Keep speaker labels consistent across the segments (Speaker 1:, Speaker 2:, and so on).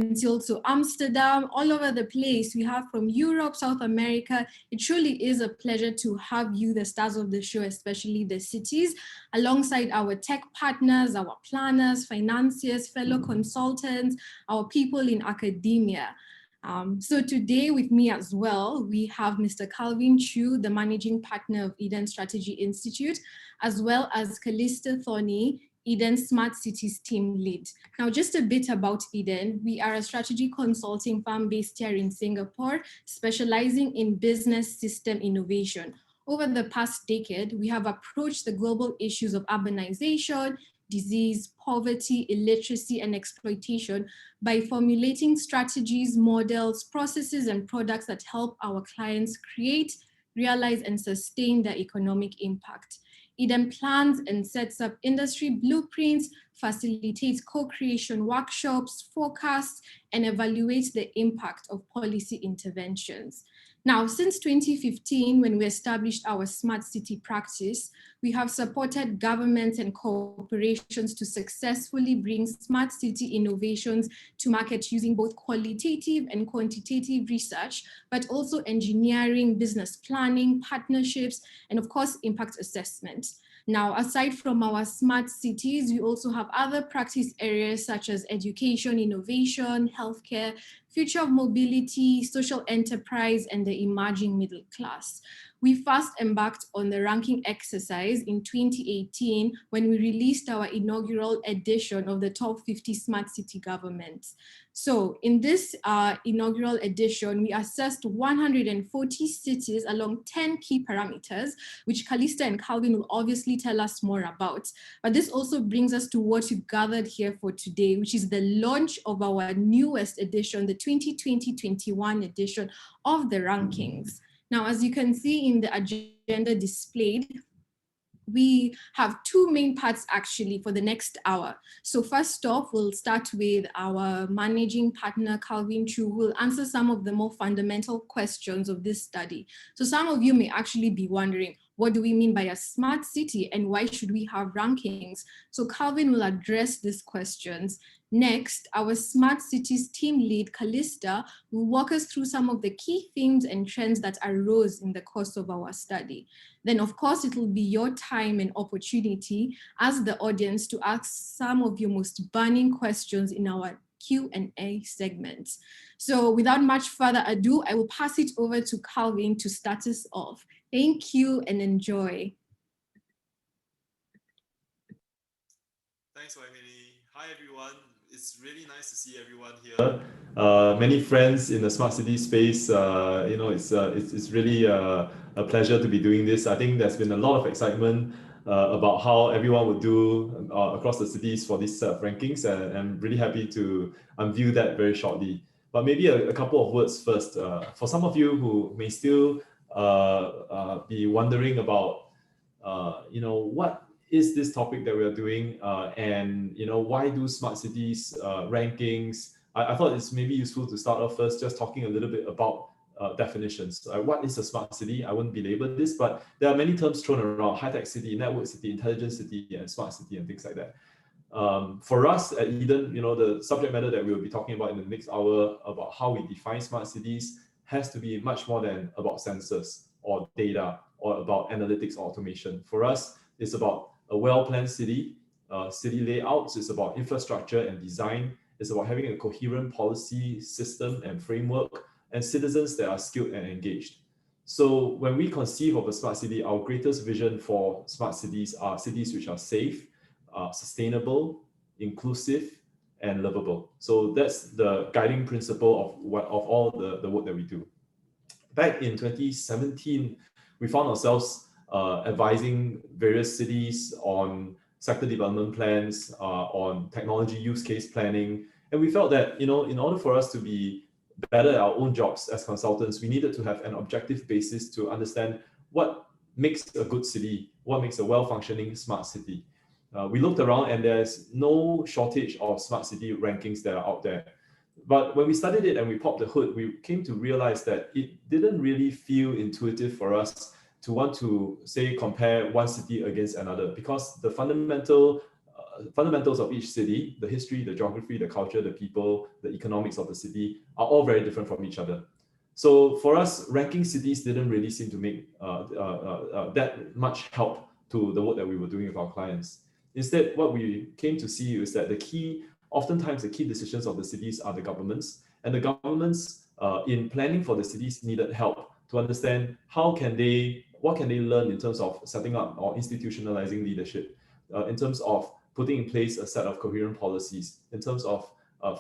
Speaker 1: until to Amsterdam, all over the place. We have from Europe, South America. It truly is a pleasure to have you, the stars of the show, especially the cities, alongside our tech partners, our planners, financiers, fellow consultants, our people in academia. So today with me as well, we have Mr. Calvin Chu, the managing partner of Eden Strategy Institute, as well as Callista Thorney, Eden Smart Cities team lead. Now, just a bit about Eden. We are a strategy consulting firm based here in Singapore, specializing in business system innovation. Over the past decade, we have approached the global issues of urbanization, disease, poverty, illiteracy, and exploitation by formulating strategies, models, processes, and products that help our clients create, realize, and sustain their economic impact. Eden plans and sets up industry blueprints, facilitates co-creation workshops, forecasts, and evaluates the impact of policy interventions. Now, since 2015, when we established our smart city practice, we have supported governments and corporations to successfully bring smart city innovations to market using both qualitative and quantitative research, but also engineering, business planning, partnerships, and of course, impact assessment. Now, aside from our smart cities, we also have other practice areas such as education, innovation, healthcare, future of mobility, social enterprise, and the emerging middle class. We first embarked on the ranking exercise in 2018 when we released our inaugural edition of the top 50 smart city governments. So in this inaugural edition, we assessed 140 cities along 10 key parameters, which Callista and Calvin will obviously tell us more about. But this also brings us to what you gathered here for today, which is the launch of our newest edition, the 2020-21 edition of the rankings. Now, as you can see in the agenda displayed, we have two main parts actually for the next hour. So first off, we'll start with our managing partner, Calvin Chu, who will answer some of the more fundamental questions of this study. So some of you may actually be wondering, what do we mean by a smart city and why should we have rankings? So Calvin will address these questions. Next, our Smart Cities team lead, Callista, will walk us through some of the key themes and trends that arose in the course of our study. Then, of course, it will be your time and opportunity as the audience to ask some of your most burning questions in our Q&A segments. So without much further ado, I will pass it over to Calvin to start us off. Thank you and enjoy.
Speaker 2: Thanks, Emily. Hi, everyone. It's really nice to see everyone here. Many friends in the smart city space. It's really a pleasure to be doing this. I think there's been a lot of excitement about how everyone would do across the cities for this set of rankings, and I'm really happy to unveil that very shortly. But maybe a couple of words first. For some of you who may still be wondering about, what is this topic that we are doing, and why do smart cities rankings? I thought it's maybe useful to start off first just talking a little bit about definitions. What is a smart city? I wouldn't belabor this, but there are many terms thrown around: high-tech city, network city, intelligent city, and smart city, and things like that. For us at Eden, the subject matter that we'll be talking about in the next hour about how we define smart cities has to be much more than about sensors or data or about analytics or automation. For us, it's about a well-planned city, city layouts. It's about infrastructure and design. It's about having a coherent policy system and framework, and citizens that are skilled and engaged. So when we conceive of a smart city, our greatest vision for smart cities are cities which are safe, sustainable, inclusive, and livable. So that's the guiding principle of all the work that we do. Back in 2017, we found ourselves advising various cities on sector development plans, on technology use case planning. And we felt that, in order for us to be better at our own jobs as consultants, we needed to have an objective basis to understand what makes a good city, what makes a well-functioning smart city. We looked around and there's no shortage of smart city rankings that are out there. But when we studied it and we popped the hood, we came to realize that it didn't really feel intuitive for us to want to, say, compare one city against another, because the fundamental fundamentals of each city, the history, the geography, the culture, the people, the economics of the city are all very different from each other. So for us, ranking cities didn't really seem to make that much help to the work that we were doing with our clients. Instead, what we came to see is that oftentimes the key decisions of the cities are the governments, and the governments in planning for the cities needed help to understand what can they learn in terms of setting up or institutionalizing leadership, in terms of putting in place a set of coherent policies, in terms of,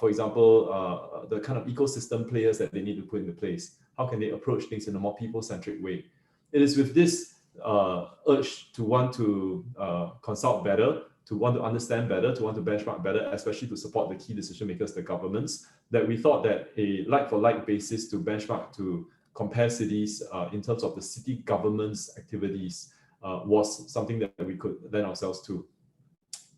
Speaker 2: for example, the kind of ecosystem players that they need to put into place. How can they approach things in a more people-centric way? It is with this urge to want to consult better, to want to understand better, to want to benchmark better, especially to support the key decision makers, the governments, that we thought that a like-for-like basis to benchmark, to compare cities in terms of the city government's activities was something that we could lend ourselves to.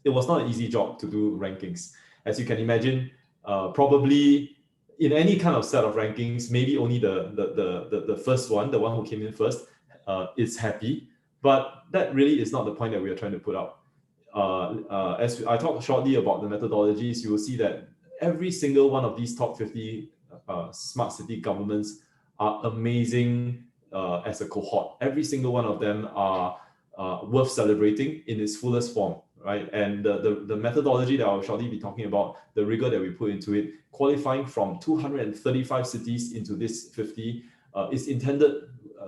Speaker 2: It was not an easy job to do rankings. As you can imagine, probably in any kind of set of rankings, maybe only the first one, the one who came in first, is happy. But that really is not the point that we are trying to put out. As I talk shortly about the methodologies, you will see that every single one of these top 50 smart city governments are amazing as a cohort. Every single one of them are worth celebrating in its fullest form, right? And the methodology that I'll shortly be talking about, the rigor that we put into it, qualifying from 235 cities into this 50, is intended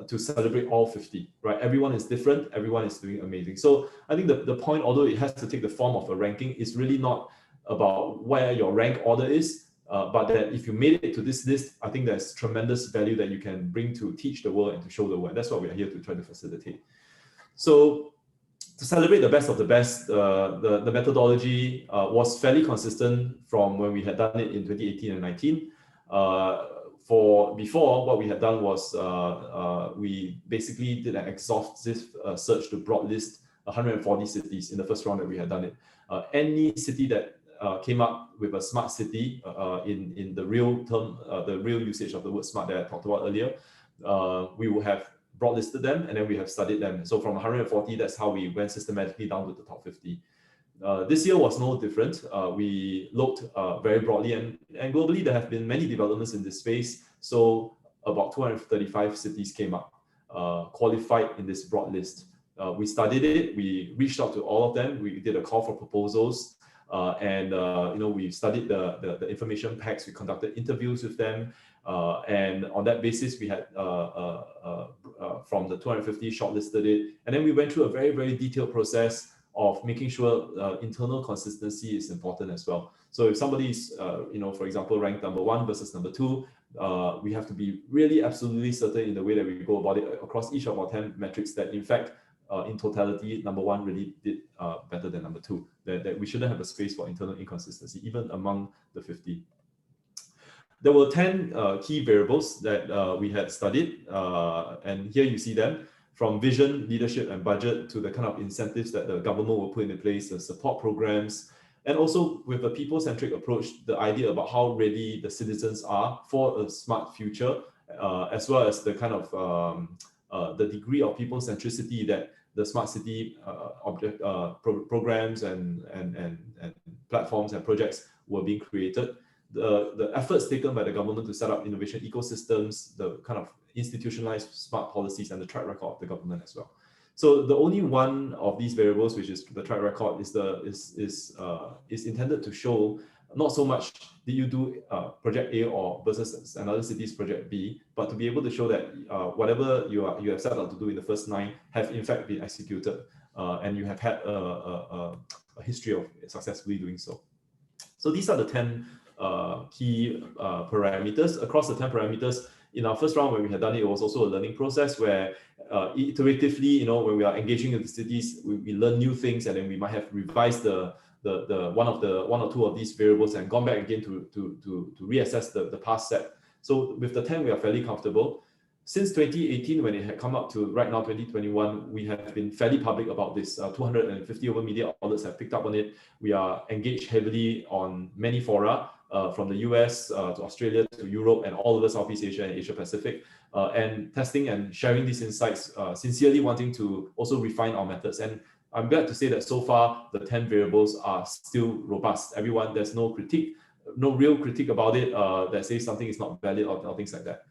Speaker 2: to celebrate all 50, right? Everyone is different, everyone is doing amazing. So I think the point, although it has to take the form of a ranking, is really not about where your rank order is, but that if you made it to this list, I think there's tremendous value that you can bring to teach the world and to show the world. That's what we are here to try to facilitate. So to celebrate the best of the best, the methodology was fairly consistent from when we had done it in 2018 and 19. Before, what we had done was we basically did an exhaustive search to broadlist 140 cities in the first round that we had done it. Any city that came up with a smart city in the real term, the real usage of the word smart that I talked about earlier, we will have broadlisted them and then we have studied them. So from 140, that's how we went systematically down to the top 50. This year was no different. We looked very broadly and globally there have been many developments in this space. So about 235 cities came up, qualified in this broad list. We studied it, we reached out to all of them, we did a call for proposals, and we studied the information packs, we conducted interviews with them, and on that basis we had from the 250 shortlisted it, and then we went through a very, very detailed process of making sure internal consistency is important as well. So if somebody is, for example, ranked number 1 versus number 2, we have to be really absolutely certain in the way that we go about it across each of our 10 metrics that in fact, in totality, number 1 really did better than number 2, that we shouldn't have a space for internal inconsistency, even among the 50. There were 10 key variables that we had studied, and here you see them. From vision, leadership, and budget to the kind of incentives that the government will put into place, the support programs, and also with a people-centric approach, the idea about how ready the citizens are for a smart future, as well as the kind of the degree of people-centricity that the smart city programs and platforms and projects were being created. The efforts taken by the government to set up innovation ecosystems, the kind of institutionalized smart policies, and the track record of the government as well. So the only one of these variables, which is the track record, is intended to show not so much did you do project A or versus another city's project B, but to be able to show that whatever you have set out to do in the first 9 have in fact been executed, and you have had a history of successfully doing so. So these are the 10 key parameters. Across the 10 parameters, in our first round when we had done it, it was also a learning process where iteratively, when we are engaging with the cities, we learn new things, and then we might have revised the one or two of these variables and gone back again to reassess the past set. So with the 10, we are fairly comfortable. Since 2018, when it had come up to right now, 2021, we have been fairly public about this. 250 over media outlets have picked up on it. We are engaged heavily on many fora, from the US to Australia to Europe and all over Southeast Asia and Asia Pacific, and testing and sharing these insights, sincerely wanting to also refine our methods. And I'm glad to say that so far the 10 variables are still robust. Everyone, there's no critique, no real critique about it that says something is not valid or things like that.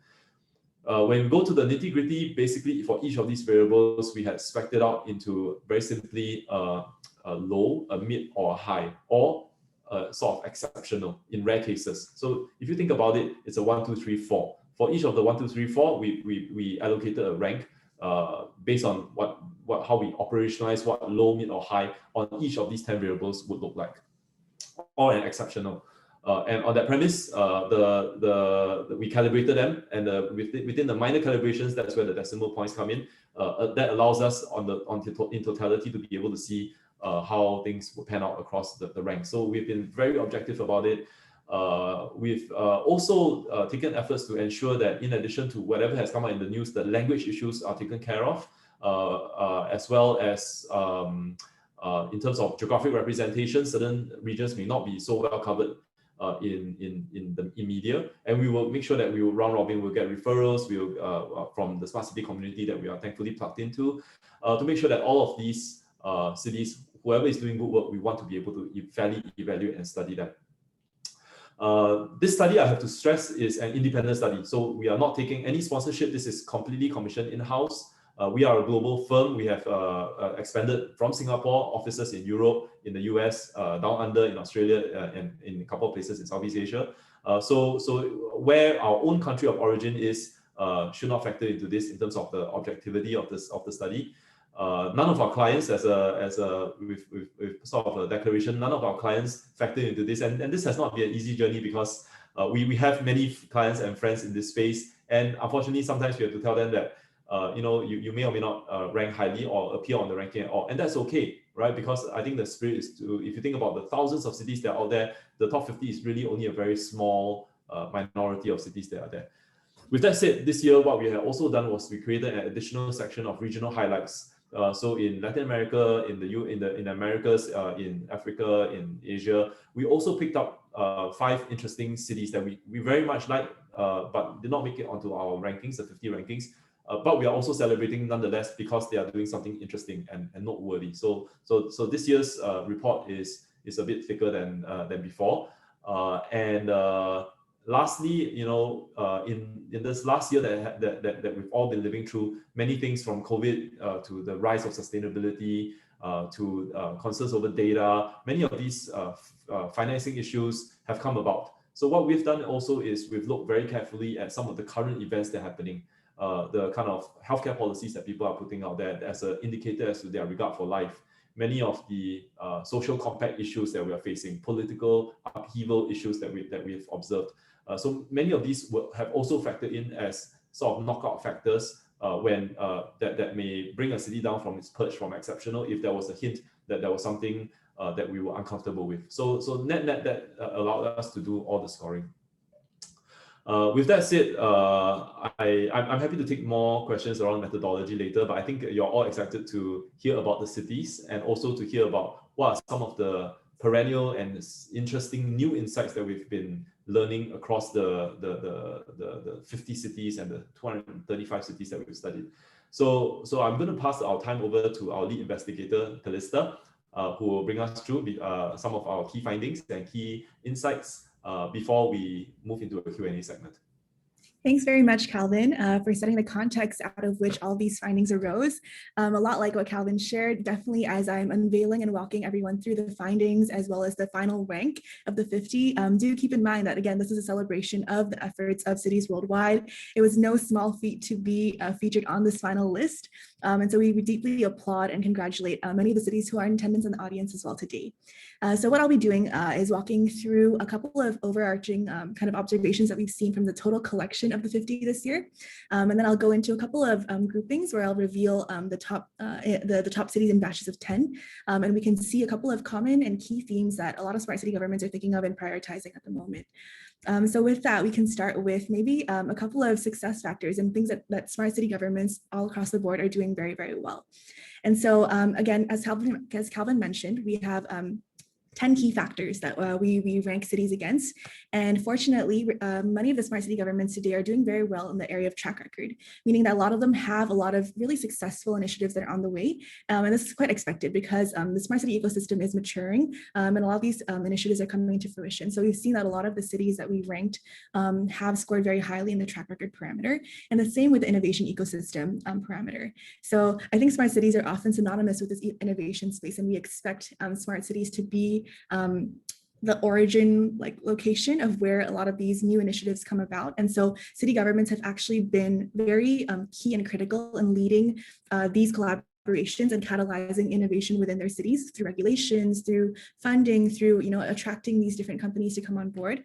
Speaker 2: When we go to the nitty-gritty, basically for each of these variables, we had spec'd it out into very simply a low, a mid, or a high, or sort of exceptional in rare cases. So if you think about it, it's a 1, 2, 3, 4. For each of the 1, 2, 3, 4, we allocated a rank based on how we operationalize what low, mid, or high on each of these 10 variables would look like, or an exceptional. And on that premise, we calibrated them, and within the minor calibrations, that's where the decimal points come in. That allows us in totality to be able to see how things will pan out across the ranks. So we've been very objective about it. We've also taken efforts to ensure that in addition to whatever has come out in the news, the language issues are taken care of, as well as in terms of geographic representation, certain regions may not be so well covered in media, and we will make sure that we will round robin, we'll get referrals from the smart city community that we are thankfully plugged into, to make sure that all of these cities, whoever is doing good work, we want to be able to fairly evaluate and study them. This study, I have to stress, is an independent study, so we are not taking any sponsorship. This is completely commissioned in-house. We are a global firm. We have expanded from Singapore, offices in Europe, in the US, down under in Australia, and in a couple of places in Southeast Asia. So where our own country of origin is should not factor into this in terms of the objectivity of the study. None of our clients, with sort of a declaration, none of our clients factor into this, and this has not been an easy journey because we have many clients and friends in this space, and unfortunately sometimes we have to tell them that you may or may not rank highly or appear on the ranking at all, and that's okay, right? Because I think the spirit is to, if you think about the thousands of cities that are out there, the top 50 is really only a very small minority of cities that are there. With that said, this year what we have also done was we created an additional section of regional highlights. So in Latin America, in the Americas, in Africa, in Asia, we also picked up 5 interesting cities that we very much like, but did not make it onto our rankings, the 50 rankings. But we are also celebrating nonetheless because they are doing something interesting and noteworthy. So this year's report is a bit thicker than before. Lastly, in this last year that we've all been living through, many things from COVID to the rise of sustainability to concerns over data, many of these financing issues have come about. So what we've done also is we've looked very carefully at some of the current events that are happening, the kind of healthcare policies that people are putting out there as an indicator as to their regard for life. Many of the social compact issues that we are facing, political upheaval issues that we've observed. So many of these have also factored in as sort of knockout factors when that may bring a city down from its perch from exceptional if there was a hint that there was something that we were uncomfortable with. So net that allowed us to do all the scoring. With that said, I'm happy to take more questions around methodology later, but I think you're all excited to hear about the cities and also to hear about what are some of the perennial and interesting new insights that we've been learning across the 50 cities and the 235 cities that we've studied. So I'm going to pass our time over to our lead investigator, Calista, who will bring us through some of our key findings and key insights before we move into a Q&A segment.
Speaker 3: Thanks very much, Calvin, for setting the context out of which all these findings arose. A lot like what Calvin shared, definitely as I'm unveiling and walking everyone through the findings as well as the final rank of the 50, do keep in mind that, again, this is a celebration of the efforts of cities worldwide. It was no small feat to be featured on this final list. And so we deeply applaud and congratulate many of the cities who are in attendance in the audience as well today. So what I'll be doing is walking through a couple of overarching kind of observations that we've seen from the total collection of the 50 this year. And then I'll go into a couple of groupings where I'll reveal the top cities in batches of 10. And we can see a couple of common and key themes that a lot of smart city governments are thinking of and prioritizing at the moment. So with that, we can start with maybe a couple of success factors and things that smart city governments all across the board are doing very, very well. And so again, as Calvin mentioned, we have 10 key factors that we rank cities against. And fortunately, many of the smart city governments today are doing very well in the area of track record, meaning that a lot of them have a lot of really successful initiatives that are on the way. And this is quite expected because the smart city ecosystem is maturing and a lot of these initiatives are coming into fruition. So we've seen that a lot of the cities that we ranked have scored very highly in the track record parameter, and the same with the innovation ecosystem parameter. So I think smart cities are often synonymous with this innovation space, and we expect smart cities to be the origin location of where a lot of these new initiatives come about. And so city governments have actually been very key and critical in leading these collaborations and catalyzing innovation within their cities through regulations, through funding, through attracting these different companies to come on board.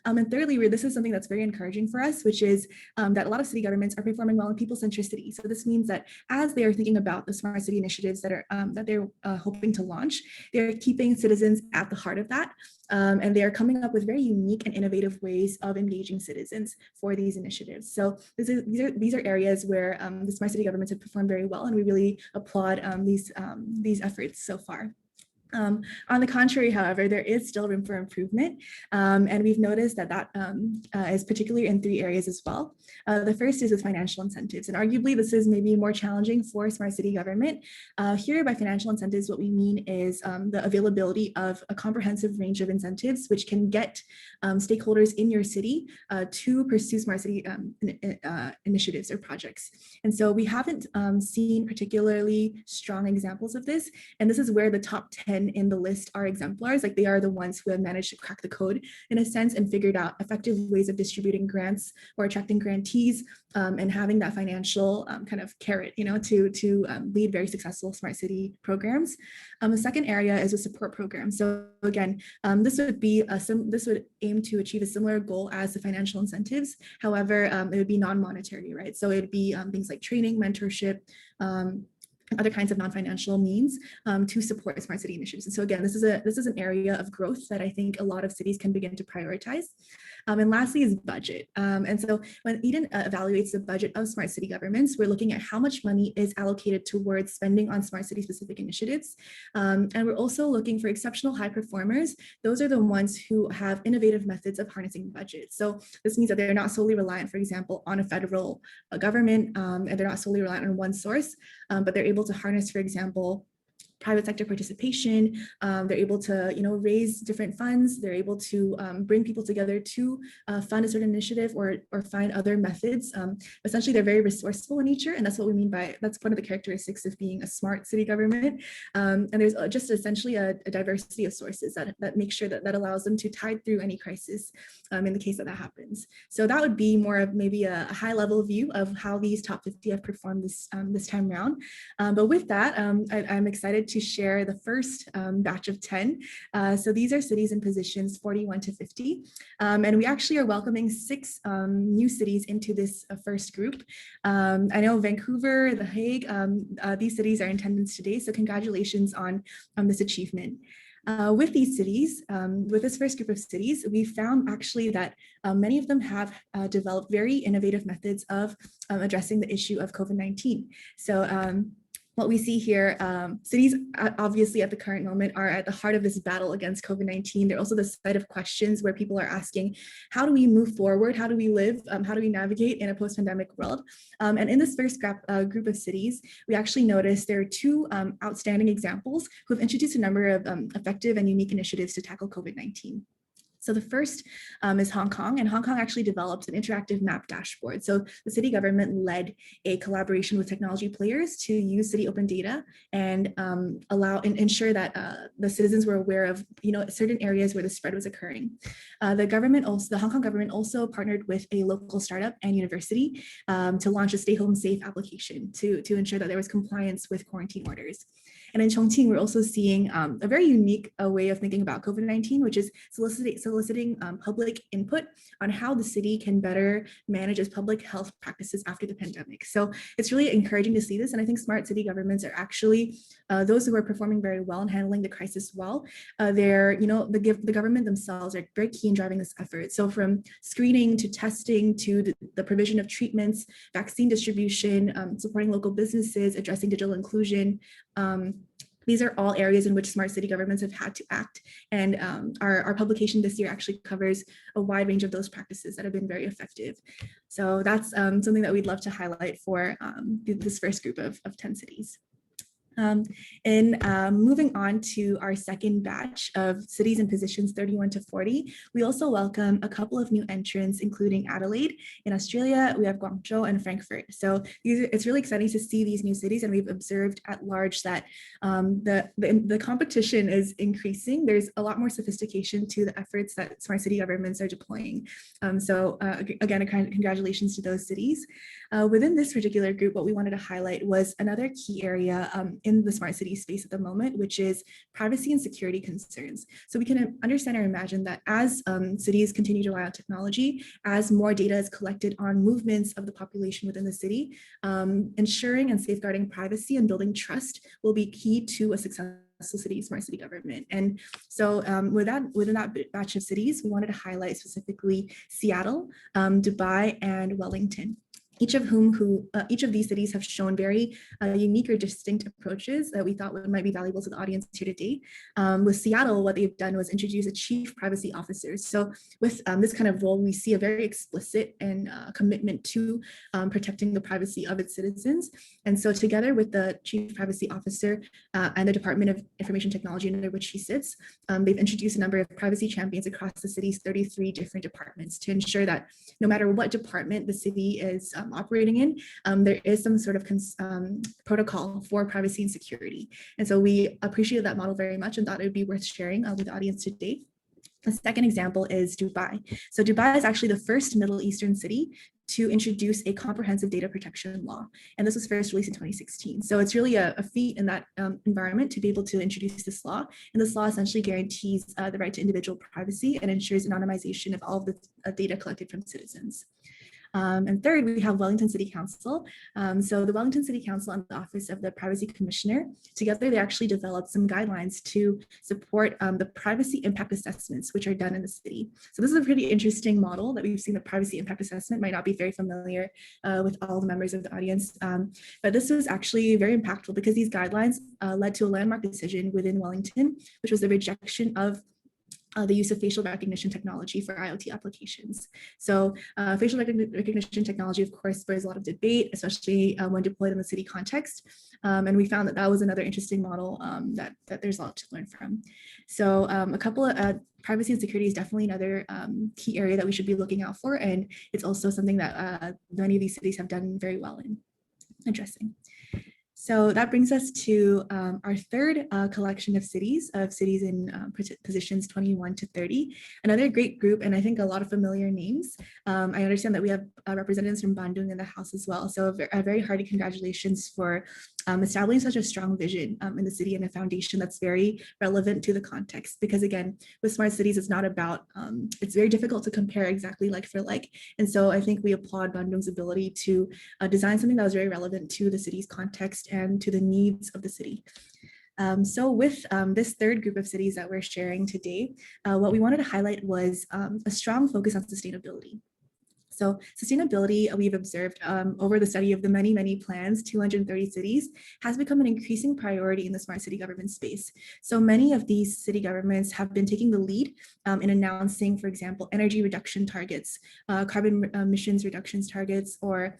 Speaker 3: And thirdly, this is something that's very encouraging for us, which is that a lot of city governments are performing well in people centricity. So this means that as they are thinking about the smart city initiatives that are that they're hoping to launch, they're keeping citizens at the heart of that. And they are coming up with very unique and innovative ways of engaging citizens for these initiatives. So these are areas where the smart city governments have performed very well, and we really applaud these efforts so far. On the contrary, however, there is still room for improvement, and we've noticed that is particularly in 3 areas as well. The first is with financial incentives, and arguably this is maybe more challenging for smart city government. Here by financial incentives, what we mean is the availability of a comprehensive range of incentives which can get stakeholders in your city to pursue smart city initiatives or projects. And so we haven't seen particularly strong examples of this, and this is where the top 10 in the list are exemplars. Like, they are the ones who have managed to crack the code in a sense and figured out effective ways of distributing grants or attracting grantees and having that financial kind of carrot, to lead very successful smart city programs. The second area is a support program. So again, this would aim to achieve a similar goal as the financial incentives. However, it would be non-monetary, right? So it would be things like training, mentorship, other kinds of non-financial means to support smart city initiatives. And so again, this is an area of growth that I think a lot of cities can begin to prioritize. And lastly is budget. And so when Eden evaluates the budget of smart city governments, we're looking at how much money is allocated towards spending on smart city specific initiatives. And we're also looking for exceptional high performers. Those are the ones who have innovative methods of harnessing budget. So this means that they're not solely reliant, for example, on a federal government, and they're not solely reliant on one source, but they're able to harness, for example, private sector participation. They're able to, raise different funds. They're able to bring people together to fund a certain initiative or find other methods. Essentially, they're very resourceful in nature, and that's what we mean by, that's one of the characteristics of being a smart city government. And there's just essentially a diversity of sources that make sure that allows them to tide through any crisis in the case that happens. So that would be more of maybe a high level view of how these top 50 have performed this time around. But with that, I'm excited to share the first batch of 10. So these are cities in positions 41 to 50. And we actually are welcoming 6 new cities into this first group. I know Vancouver, The Hague, these cities are in attendance today. So congratulations on this achievement. With these cities, with this first group of cities, we found actually that many of them have developed very innovative methods of addressing the issue of COVID-19. So what we see here, cities obviously at the current moment are at the heart of this battle against COVID-19. They're also the site of questions where people are asking, how do we move forward? How do we live? How do we navigate in a post-pandemic world? And in this first group of cities, we actually noticed there are 2 outstanding examples who have introduced a number of effective and unique initiatives to tackle COVID-19. So the first is Hong Kong, and Hong Kong actually developed an interactive map dashboard. So the city government led a collaboration with technology players to use city open data and ensure that the citizens were aware of certain areas where the spread was occurring. The Hong Kong government also partnered with a local startup and university to launch a Stay Home Safe application to ensure that there was compliance with quarantine orders. And in Chongqing, we're also seeing a very unique way of thinking about COVID-19, which is soliciting public input on how the city can better manage its public health practices after the pandemic. So it's really encouraging to see this. And I think smart city governments are actually those who are performing very well and handling the crisis well. The government themselves are very key in driving this effort. So from screening to testing to the provision of treatments, vaccine distribution, supporting local businesses, addressing digital inclusion, These are all areas in which smart city governments have had to act. And our publication this year actually covers a wide range of those practices that have been very effective. So that's something that we'd love to highlight for this first group of 10 cities. Moving on to our second batch of cities in positions 31 to 40, we also welcome a couple of new entrants, including Adelaide. In Australia, we have Guangzhou and Frankfurt. So it's really exciting to see these new cities, and we've observed at large that the competition is increasing. There's a lot more sophistication to the efforts that smart city governments are deploying. Again, congratulations to those cities. Within this particular group, what we wanted to highlight was another key area in the smart city space at the moment, which is privacy and security concerns. So we can understand or imagine that as cities continue to rely on technology, as more data is collected on movements of the population within the city, ensuring and safeguarding privacy and building trust will be key to a successful smart city government. And so within that batch of cities, we wanted to highlight specifically Seattle, Dubai, and Wellington. Each of these cities have shown very unique or distinct approaches that we thought might be valuable to the audience here today. With Seattle, what they've done was introduce a chief privacy officer. So with this kind of role, we see a very explicit and commitment to protecting the privacy of its citizens. And so together with the chief privacy officer and the Department of Information Technology under which he sits, they've introduced a number of privacy champions across the city's 33 different departments to ensure that no matter what department the city is operating in, there is some sort of protocol for privacy and security. And so we appreciate that model very much and thought it would be worth sharing with the audience today. The second example is Dubai. So Dubai is actually the first Middle Eastern city to introduce a comprehensive data protection law. And this was first released in 2016. So it's really a feat in that environment to be able to introduce this law. And this law essentially guarantees the right to individual privacy and ensures anonymization of all of the data collected from citizens. And third, we have Wellington City Council. So the Wellington City Council and the Office of the Privacy Commissioner, together they actually developed some guidelines to support the privacy impact assessments, which are done in the city. So this is a pretty interesting model that we've seen. The privacy impact assessment might not be very familiar with all the members of the audience, but this was actually very impactful because these guidelines led to a landmark decision within Wellington, which was the rejection of the use of facial recognition technology for IoT applications. So facial recognition technology, of course, spurs a lot of debate, especially when deployed in the city context. And we found that that was another interesting model that there's a lot to learn from. So a couple of privacy and security is definitely another key area that we should be looking out for. And it's also something that many of these cities have done very well in addressing. So that brings us to our third collection of cities in positions 21 to 30. Another great group, and I think a lot of familiar names. I understand that we have representatives from Bandung in the house as well. So a very hearty congratulations for establishing such a strong vision in the city and a foundation that's very relevant to the context. Because again, with smart cities, it's not about, it's very difficult to compare exactly like for like. And so I think we applaud Bandung's ability to design something that was very relevant to the city's context and to the needs of the city. So with this third group of cities that we're sharing today, what we wanted to highlight was a strong focus on sustainability. So sustainability, we've observed over the study of the many, many plans, 230 cities, has become an increasing priority in the smart city government space. So many of these city governments have been taking the lead in announcing, for example, energy reduction targets, carbon emissions reductions targets, or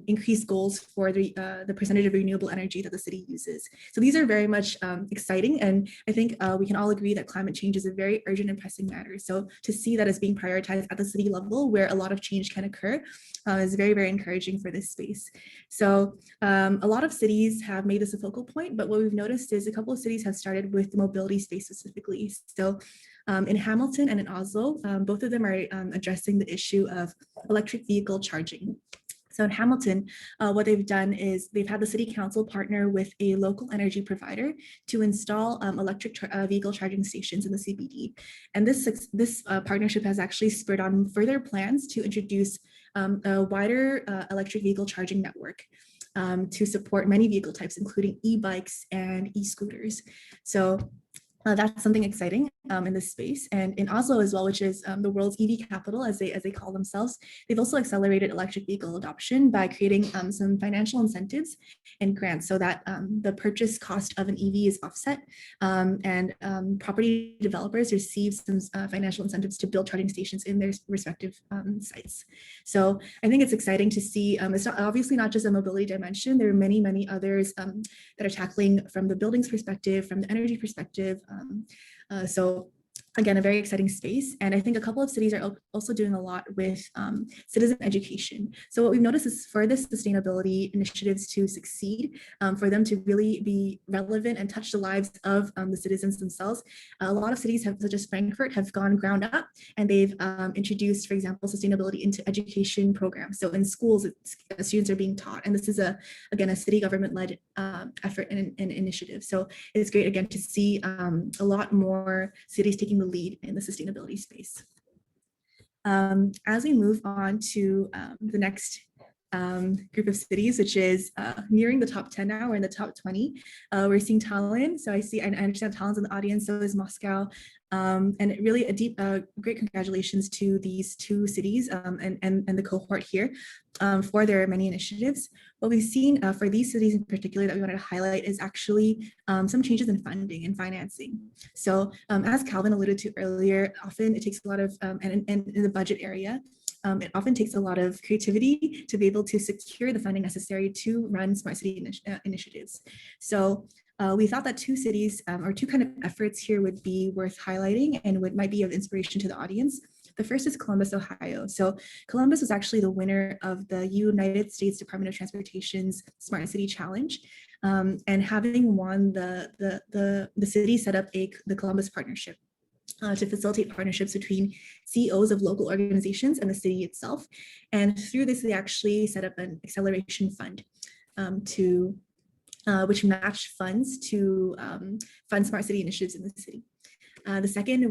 Speaker 3: increased goals for the percentage of renewable energy that the city uses. So these are very much exciting. And I think we can all agree that climate change is a very urgent and pressing matter. So to see that as being prioritized at the city level, where a lot of change can occur, is very, very encouraging for this space. So a lot of cities have made this a focal point, but what we've noticed is a couple of cities have started with the mobility space specifically. So in Hamilton and in Oslo, both of them are addressing the issue of electric vehicle charging. So in Hamilton, what they've done is they've had the city council partner with a local energy provider to install electric vehicle charging stations in the CBD. And this partnership has actually spurred on further plans to introduce a wider electric vehicle charging network to support many vehicle types, including e-bikes and e-scooters. So That's something exciting in this space. And in Oslo as well, which is the world's EV capital, as they call themselves, they've also accelerated electric vehicle adoption by creating some financial incentives and grants so that the purchase cost of an EV is offset, and property developers receive some financial incentives to build charging stations in their respective sites. So I think it's exciting to see. It's obviously not just a mobility dimension. There are many, many others that are tackling from the buildings perspective, from the energy perspective. So again, a very exciting space. And I think a couple of cities are also doing a lot with citizen education. So what we've noticed is for this sustainability initiatives to succeed, for them to really be relevant and touch the lives of the citizens themselves, a lot of cities have, such as Frankfurt, have gone ground up, and they've introduced, for example, sustainability into education programs. So in schools, students are being taught, and this is again a city government-led effort and initiative. So it's great again to see a lot more cities taking the lead in the sustainability space. As we move on to the next group of cities, which is nearing the top 10 now, we're in the top 20. We're seeing Tallinn. So I understand Tallinn's in the audience, so is Moscow. And really a great congratulations to these two cities and the cohort here for their many initiatives. What we've seen for these cities in particular that we wanted to highlight is actually some changes in funding and financing. So as Calvin alluded to earlier, often it takes a lot of, and in the budget area, it often takes a lot of creativity to be able to secure the funding necessary to run smart city initiatives. So we thought that two cities or two kind of efforts here would be worth highlighting and might be of inspiration to the audience. The first is Columbus, Ohio. So Columbus was actually the winner of the United States Department of Transportation's Smart City Challenge. And having won, the city set up the Columbus Partnership to facilitate partnerships between CEOs of local organizations and the city itself. And through this, they actually set up an acceleration fund which matched funds to fund smart city initiatives in the city. The second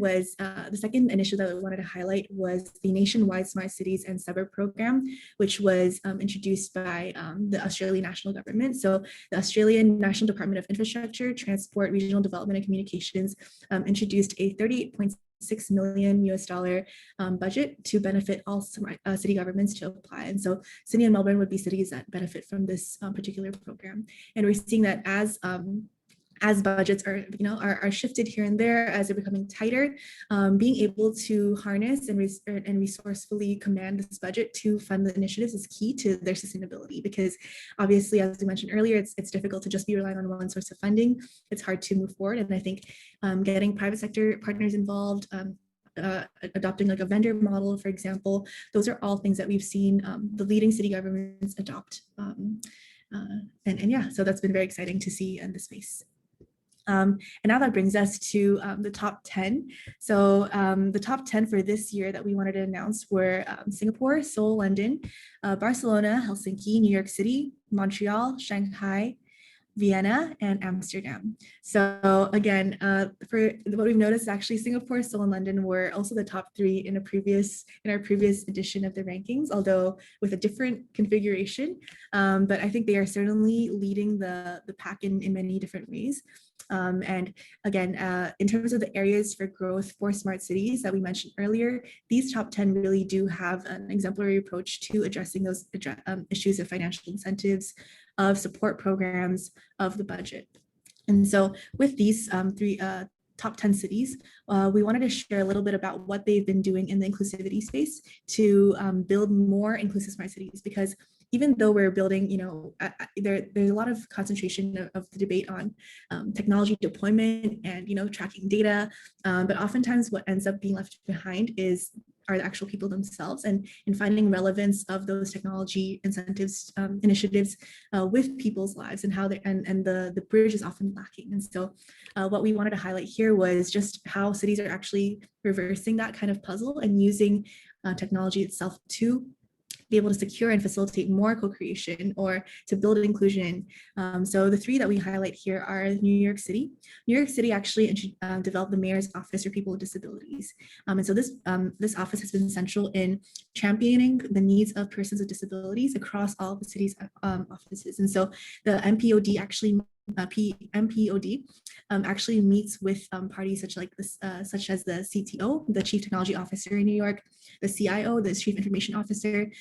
Speaker 3: initiative that we wanted to highlight was the Nationwide Smart Cities and Suburb Program, which was introduced by the Australian national government. So the Australian National Department of Infrastructure, Transport, Regional Development and Communications introduced a $38.6 million budget to benefit all city governments to apply. And so Sydney and Melbourne would be cities that benefit from this particular program. And we're seeing that as budgets are shifted here and there, as they're becoming tighter, being able to harness and resourcefully command this budget to fund the initiatives is key to their sustainability, because obviously, as we mentioned earlier, it's difficult to just be relying on one source of funding. It's hard to move forward. And I think getting private sector partners involved, adopting like a vendor model, for example, those are all things that we've seen the leading city governments adopt. And yeah, so that's been very exciting to see in the space. And now that brings us to the top 10. So the top 10 for this year that we wanted to announce were Singapore, Seoul, London, Barcelona, Helsinki, New York City, Montreal, Shanghai, Vienna, and Amsterdam. So again, for what we've noticed, actually Singapore, Seoul, and London were also the top 3 in our previous edition of the rankings, although with a different configuration. But I think they are certainly leading the pack in many different ways. And again, in terms of the areas for growth for smart cities that we mentioned earlier, these top 10 really do have an exemplary approach to addressing those issues of financial incentives, of support programs, of the budget. And so with these three top 10 cities, we wanted to share a little bit about what they've been doing in the inclusivity space to build more inclusive smart cities, because even though we're building, there's a lot of concentration of the debate on technology deployment and, tracking data. But oftentimes what ends up being left behind are the actual people themselves, and in finding relevance of those technology incentives, initiatives with people's lives, and how the bridge is often lacking. And so what we wanted to highlight here was just how cities are actually reversing that kind of puzzle and using technology itself to be able to secure and facilitate more co-creation or to build inclusion. So the 3 that we highlight here are New York City. New York City actually developed the Mayor's Office for People with Disabilities. And so this office has been central in championing the needs of persons with disabilities across all of the city's offices. And so the MPOD actually MPOD actually meets with parties such as the CTO, the Chief Technology Officer in New York, the CIO, the Chief Information Officer,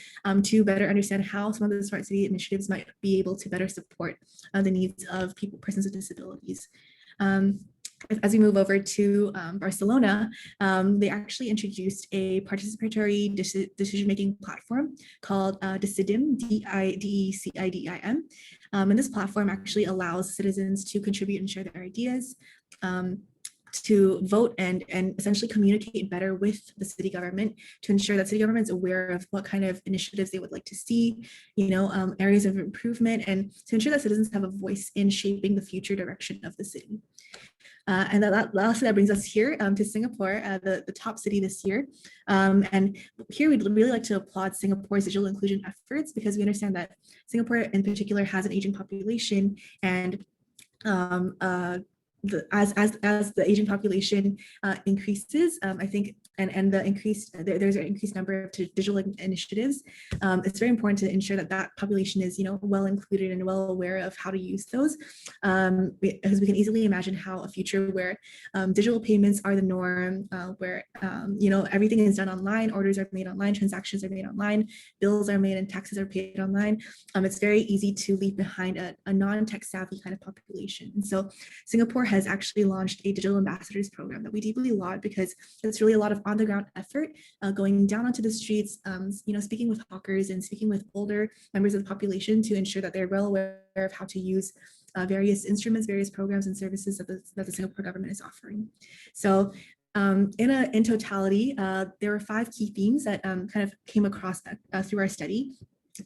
Speaker 3: to better understand how some of the smart city initiatives might be able to better support the needs of persons with disabilities. As we move over to Barcelona, they actually introduced a participatory decision-making platform called Decidim, DECIDIM. And this platform actually allows citizens to contribute and share their ideas, to vote and essentially communicate better with the city government to ensure that city government is aware of what kind of initiatives they would like to see, areas of improvement, and to ensure that citizens have a voice in shaping the future direction of the city. And lastly, that brings us here to Singapore, the top city this year. And here we'd really like to applaud Singapore's digital inclusion efforts, because we understand that Singapore in particular has an aging population, and as the aging population increases, I think, and there's an increased number of digital initiatives. It's very important to ensure that that population is, well included and well aware of how to use those, because we can easily imagine how a future where digital payments are the norm, where everything is done online, orders are made online, transactions are made online, bills are made, and taxes are paid online. It's very easy to leave behind a non-tech savvy kind of population. And so Singapore has actually launched a digital ambassadors program that we deeply laud, because it's really a lot of on-the-ground effort, going down onto the streets, speaking with hawkers and speaking with older members of the population to ensure that they're well aware of how to use various instruments, various programs and services that the Singapore government is offering. So in totality, there were 5 key themes that kind of came across through our study.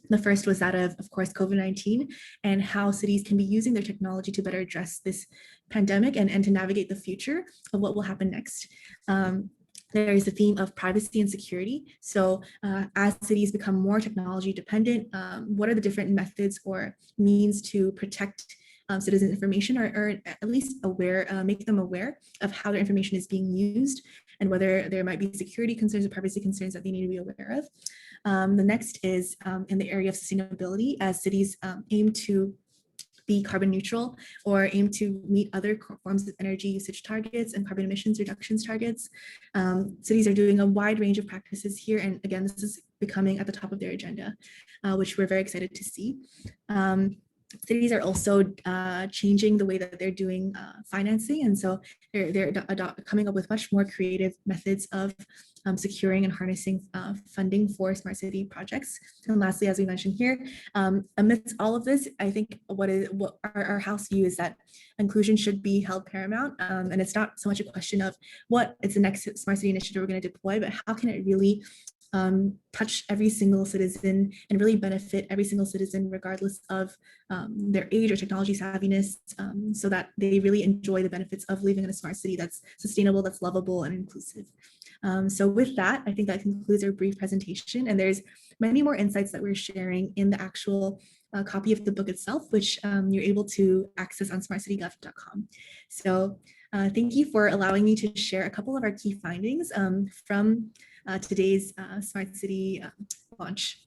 Speaker 3: The first was that of course, COVID-19 and how cities can be using their technology to better address this pandemic and to navigate the future of what will happen next. There is the theme of privacy and security. So as cities become more technology dependent, what are the different methods or means to protect citizens' information, or at least make them aware of how their information is being used, and whether there might be security concerns or privacy concerns that they need to be aware of. The next is in the area of sustainability, as cities aim to be carbon neutral or aim to meet other forms of energy usage targets and carbon emissions reductions targets. Cities are doing a wide range of practices here. And again, this is becoming at the top of their agenda, which we're very excited to see. Cities are also changing the way that they're doing financing. And so they're coming up with much more creative methods of securing and harnessing funding for smart city projects. And lastly, as we mentioned here, amidst all of this, I think what our house view is that inclusion should be held paramount. And it's not so much a question of what is the next smart city initiative we're going to deploy, but how can it really touch every single citizen and really benefit every single citizen regardless of their age or technology savviness, so that they really enjoy the benefits of living in a smart city that's sustainable, that's lovable and inclusive. So with that, I think that concludes our brief presentation, and there's many more insights that we're sharing in the actual copy of the book itself, which you're able to access on smartcitygov.com. So thank you for allowing me to share a couple of our key findings from today's Smart City launch.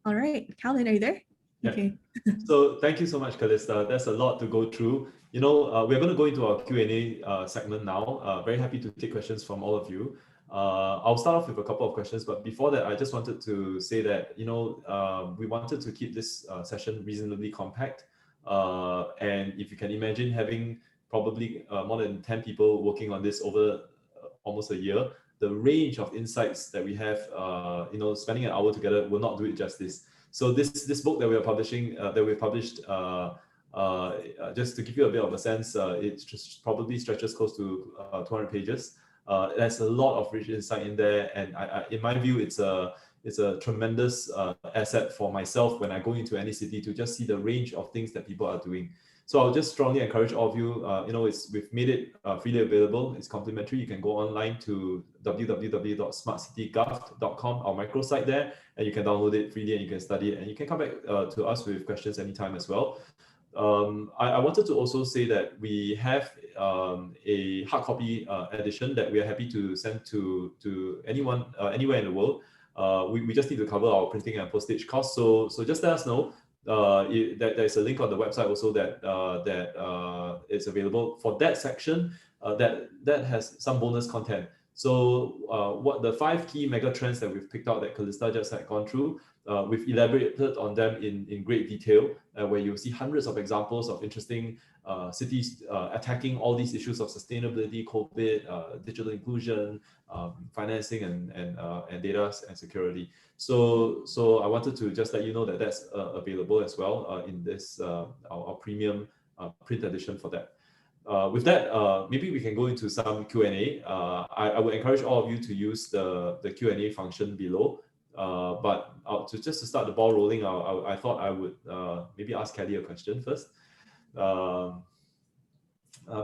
Speaker 3: All right, Calvin, are you there?
Speaker 2: Yeah.
Speaker 3: Okay.
Speaker 2: So thank you so much, Calista. There's a lot to go through. We're going to go into our Q&A segment now. Very happy to take questions from all of you. I'll start off with a couple of questions, but before that, I just wanted to say that, we wanted to keep this session reasonably compact. And if you can imagine having probably more than 10 people working on this over almost a year, the range of insights that we have, spending an hour together will not do it justice. So this book that we are publishing, just to give you a bit of a sense, it just probably stretches close to 200 pages. There's a lot of rich insight in there, and in my view, it's a tremendous asset for myself when I go into any city to just see the range of things that people are doing. So I'll just strongly encourage all of you, we've made it freely available. It's complimentary. You can go online to www.smartcitygov.com, our microsite there, and you can download it freely and you can study it. And you can come back to us with questions anytime as well. I wanted to also say that we have a hard copy edition that we are happy to send to anyone anywhere in the world. We just need to cover our printing and postage costs. So just let us know. there's a link on the website also that is available for that section that has some bonus content. So what the 5 key mega trends that we've picked out that Calista just had gone through, we've elaborated on them in great detail, where you'll see hundreds of examples of interesting cities attacking all these issues of sustainability, COVID, digital inclusion, financing, and data and security. So I wanted to just let you know that that's available as well in this our premium print edition for that. With that, maybe we can go into some Q&A. I would encourage all of you to use the Q&A function below. But just to start the ball rolling, I thought I would maybe ask Kelly a question first.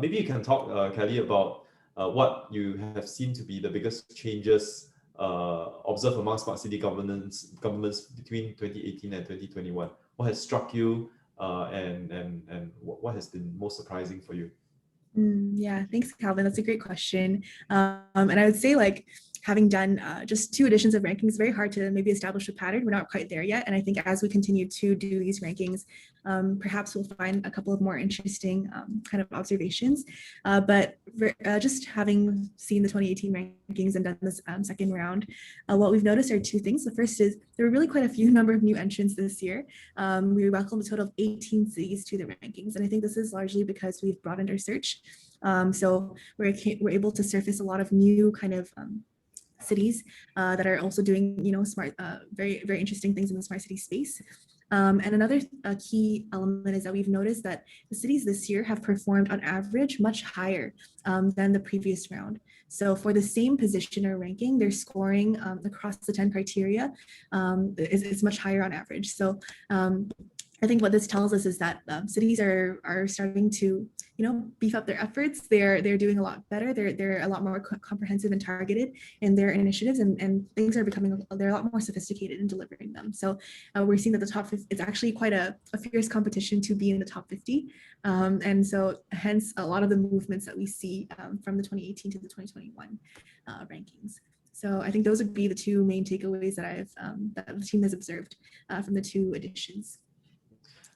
Speaker 2: Maybe you can talk, Kelly, about what you have seen to be the biggest changes observed among smart city governments between 2018 and 2021. What has struck you, and what has been most surprising for you?
Speaker 3: Yeah, thanks, Calvin. That's a great question. And I would say, like, having done just 2 editions of rankings, it's very hard to maybe establish a pattern. We're not quite there yet. And I think as we continue to do these rankings, perhaps we'll find a couple of more interesting kind of observations. But just having seen the 2018 rankings and done this second round, what we've noticed are 2 things. The first is there were really quite a few number of new entrants this year. We welcomed a total of 18 cities to the rankings. And I think this is largely because we've broadened our search. So we're able to surface a lot of new kind of cities that are also doing, smart, very, very interesting things in the smart city space. And another key element is that we've noticed that the cities this year have performed on average much higher than the previous round. So for the same position or ranking, their scoring across the 10 criteria is much higher on average. So I think what this tells us is that cities are starting to, beef up their efforts. They're doing a lot better. They're a lot more comprehensive and targeted in their initiatives, and things are they're a lot more sophisticated in delivering them. So we're seeing that the top 50, it's actually quite a fierce competition to be in the top 50. And so hence a lot of the movements that we see from the 2018 to the 2021 rankings. So I think those would be the 2 main takeaways that that the team has observed from the 2 editions.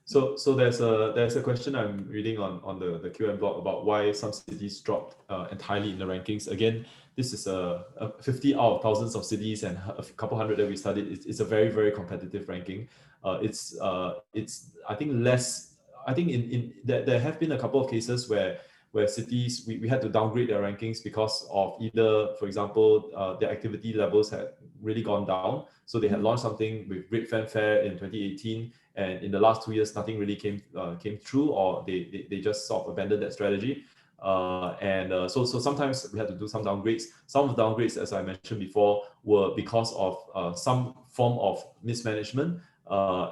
Speaker 2: So there's a question I'm reading on the Q&A blog about why some cities dropped entirely in the rankings. Again, this is a 50 out of thousands of cities and a couple hundred that we studied. It's a very, very competitive ranking. It's I think less. I think there have been a couple of cases where cities we had to downgrade their rankings because of either, for example, their activity levels had really gone down. So they had launched something with great fanfare in 2018, and in the last 2 years, nothing really came through, or they just sort of abandoned that strategy. So sometimes we had to do some downgrades. Some of the downgrades, as I mentioned before, were because of some form of mismanagement,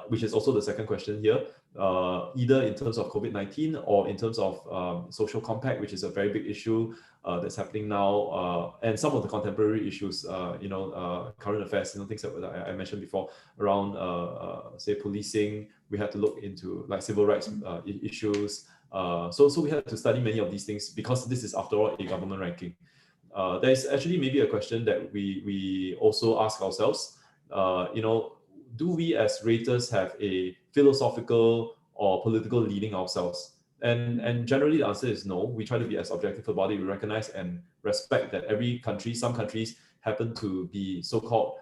Speaker 2: which is also the second question here. Either in terms of COVID-19 or in terms of social compact, which is a very big issue that's happening now, and some of the contemporary issues, current affairs, things that I mentioned before around, say, policing. We had to look into like civil rights issues. So we had to study many of these things because this is, after all, a government ranking. There's actually maybe a question that we also ask ourselves. Do we as raters have a philosophical or political leaning ourselves? And generally the answer is no. We try to be as objective about it. We recognize and respect that some countries happen to be so-called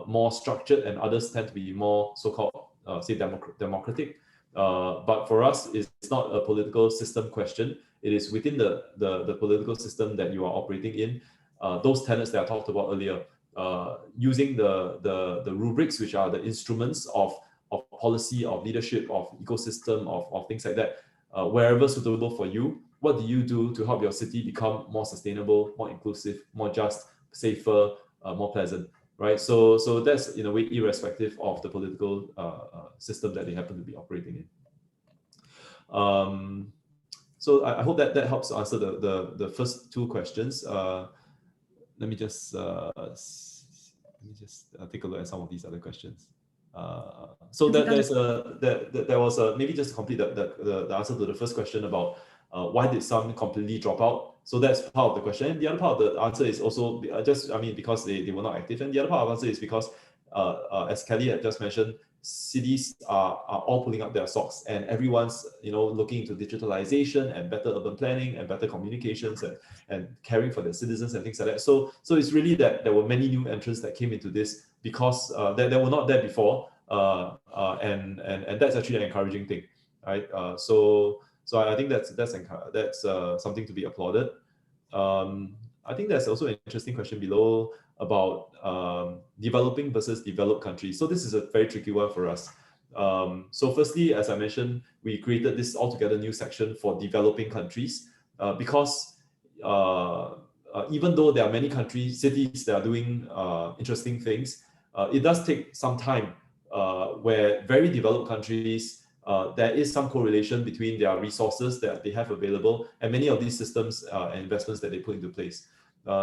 Speaker 2: more structured, and others tend to be more so-called say democratic. But for us, it's not a political system question. It is within the political system that you are operating in. Those tenets that I talked about earlier, using the rubrics, which are the instruments of policy, of leadership, of ecosystem, of things like that, wherever suitable for you. What do you do to help your city become more sustainable, more inclusive, more just, safer, more pleasant, right? So that's in a way irrespective of the political system that they happen to be operating in. So I hope that helps answer the first 2 questions. Let me just take a look at some of these other questions. So there was maybe just to complete the answer to the first question about why did some completely drop out. So that's part of the question. And the other part of the answer is also because they were not active. And the other part of the answer is because, as Kelly had just mentioned, cities are all pulling up their socks, and everyone's looking into digitalization and better urban planning and better communications and caring for their citizens and things like that. So it's really that there were many new entrants that came into this because they were not there before, and that's actually an encouraging thing, right? So I think that's something to be applauded. I think there's also an interesting question below about developing versus developed countries. So this is a very tricky one for us. So firstly, as I mentioned, we created this altogether new section for developing countries because even though there are many cities that are doing interesting things, it does take some time where very developed countries, there is some correlation between their resources that they have available and many of these systems and investments that they put into place.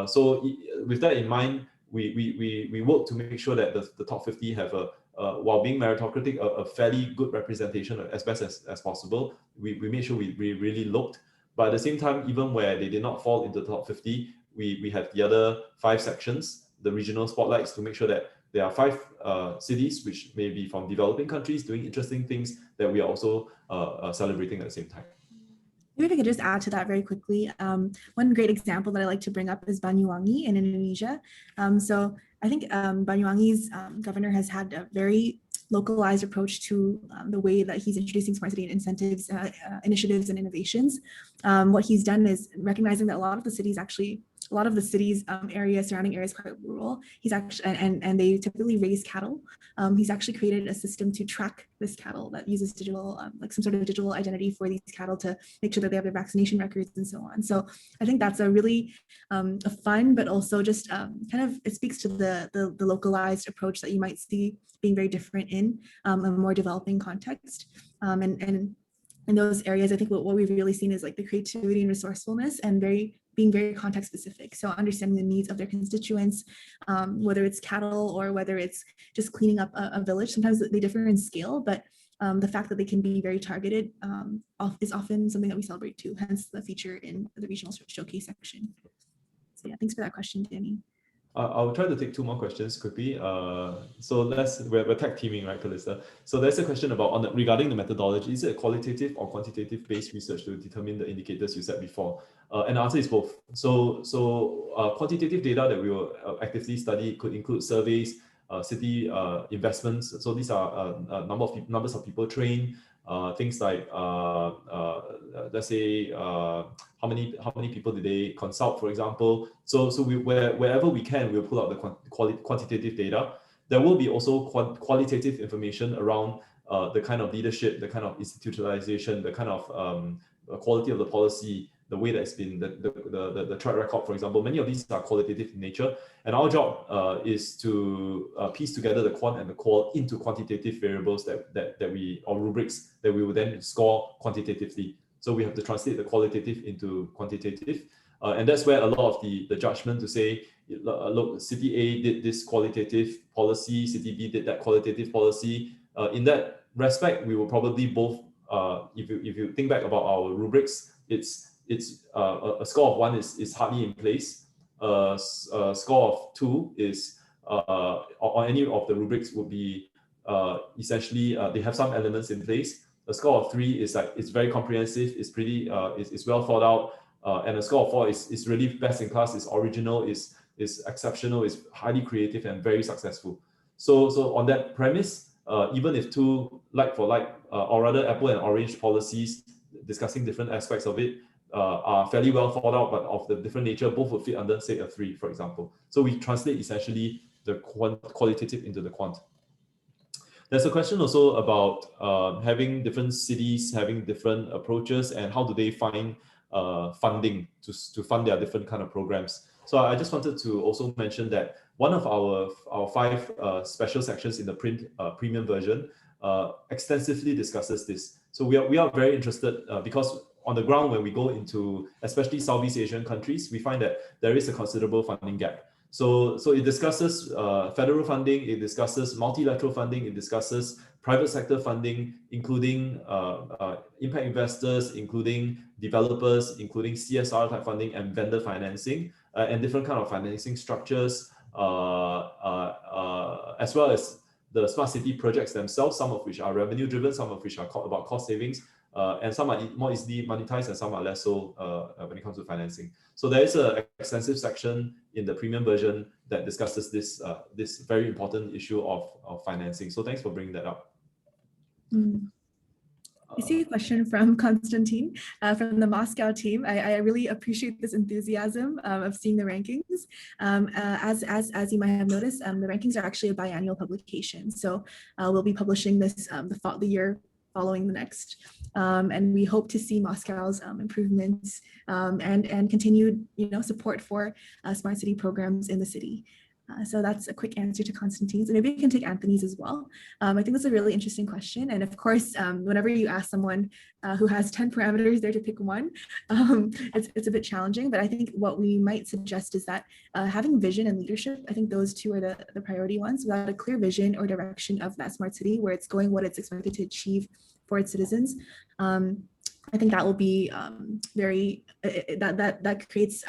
Speaker 2: So with that in mind, we work to make sure that the top 50 have while being meritocratic, a fairly good representation as best as possible. We made sure we really looked, but at the same time, even where they did not fall into the top 50, we have the other 5 sections, the regional spotlights, to make sure that there are 5 cities which may be from developing countries doing interesting things that we are also celebrating at the same time.
Speaker 3: Maybe if I could just add to that very quickly. One great example that I like to bring up is Banyuwangi in Indonesia. So I think Banyuwangi's governor has had a very localized approach to the way that he's introducing smart city incentives, initiatives and innovations. What he's done is recognizing that a lot of the cities surrounding areas quite rural. He's actually, and they typically raise cattle. He's actually created a system to track this cattle that uses digital, like some sort of digital identity for these cattle to make sure that they have their vaccination records and so on. So I think that's a really a fun, but also just kind of, it speaks to the localized approach that you might see being very different in a more developing context. And in those areas, I think what we've really seen is like the creativity and resourcefulness and being very context specific. So understanding the needs of their constituents, whether it's cattle or whether it's just cleaning up a village. Sometimes they differ in scale, but the fact that they can be very targeted is often something that we celebrate too, hence the feature in the regional showcase section. So yeah, thanks for that question, Danny.
Speaker 2: I'll try to take 2 more questions quickly. So we're tag teaming, right, Calista? So there's a question about regarding the methodology. Is it a qualitative or quantitative based research to determine the indicators you said before? And the answer is both. So quantitative data that we will actively study could include surveys, city investments. So these are numbers of people trained. Things like let's say how many people did they consult, for example. So wherever we can, we'll pull out the quantitative data. There will be also qualitative information around the kind of leadership, the kind of institutionalization, the kind of quality of the policy, the way that it's been, the track record, for example. Many of these are qualitative in nature, and our job is to piece together the quant and the qual into quantitative variables or rubrics that we will then score quantitatively. So we have to translate the qualitative into quantitative, and that's where a lot of the judgment to say, look, City A did this qualitative policy, City B did that qualitative policy. In that respect, we will probably both, if you think back about our rubrics, it's a score of 1 is hardly in place. A score of 2 is on any of the rubrics would be essentially they have some elements in place. A score of 3 is like it's very comprehensive, it's pretty it's well thought out, and a score of 4 is really best in class, is original, is exceptional, is highly creative and very successful. So on that premise, even if 2 like for like, or rather apple and orange policies discussing different aspects of it are fairly well thought out, but of the different nature, both would fit under, say, a 3, for example. So we translate essentially the qualitative into the quant. There's a question also about having different cities having different approaches and how do they find funding to fund their different kind of programs. So I just wanted to also mention that one of our 5 special sections in the print premium version extensively discusses this. So we are very interested because on the ground, when we go into especially Southeast Asian countries, we find that there is a considerable funding gap. So it discusses federal funding, it discusses multilateral funding, it discusses private sector funding, including impact investors, including developers, including CSR type funding and vendor financing, and different kind of financing structures, as well as the smart city projects themselves, some of which are revenue driven, some of which are about cost savings, and some are more easily monetized and some are less so when it comes to financing. So there is an extensive section in the premium version that discusses this this very important issue of financing. So thanks for bringing that up.
Speaker 3: I see a question from Konstantin from the Moscow team. I really appreciate this enthusiasm of seeing the rankings. As you might have noticed, the rankings are actually a biannual publication. So we'll be publishing this the year following the next. And we hope to see Moscow's improvements and continued support for smart city programs in the city. So that's a quick answer to Konstantin's, and maybe you can take Anthony's as well. I think that's a really interesting question. And of course, whenever you ask someone who has 10 parameters there to pick one, it's a bit challenging, but I think what we might suggest is that having vision and leadership, I think those two are the priority ones. Without a clear vision or direction of that smart city, where it's going, what it's expected to achieve for its citizens, I think that will be that creates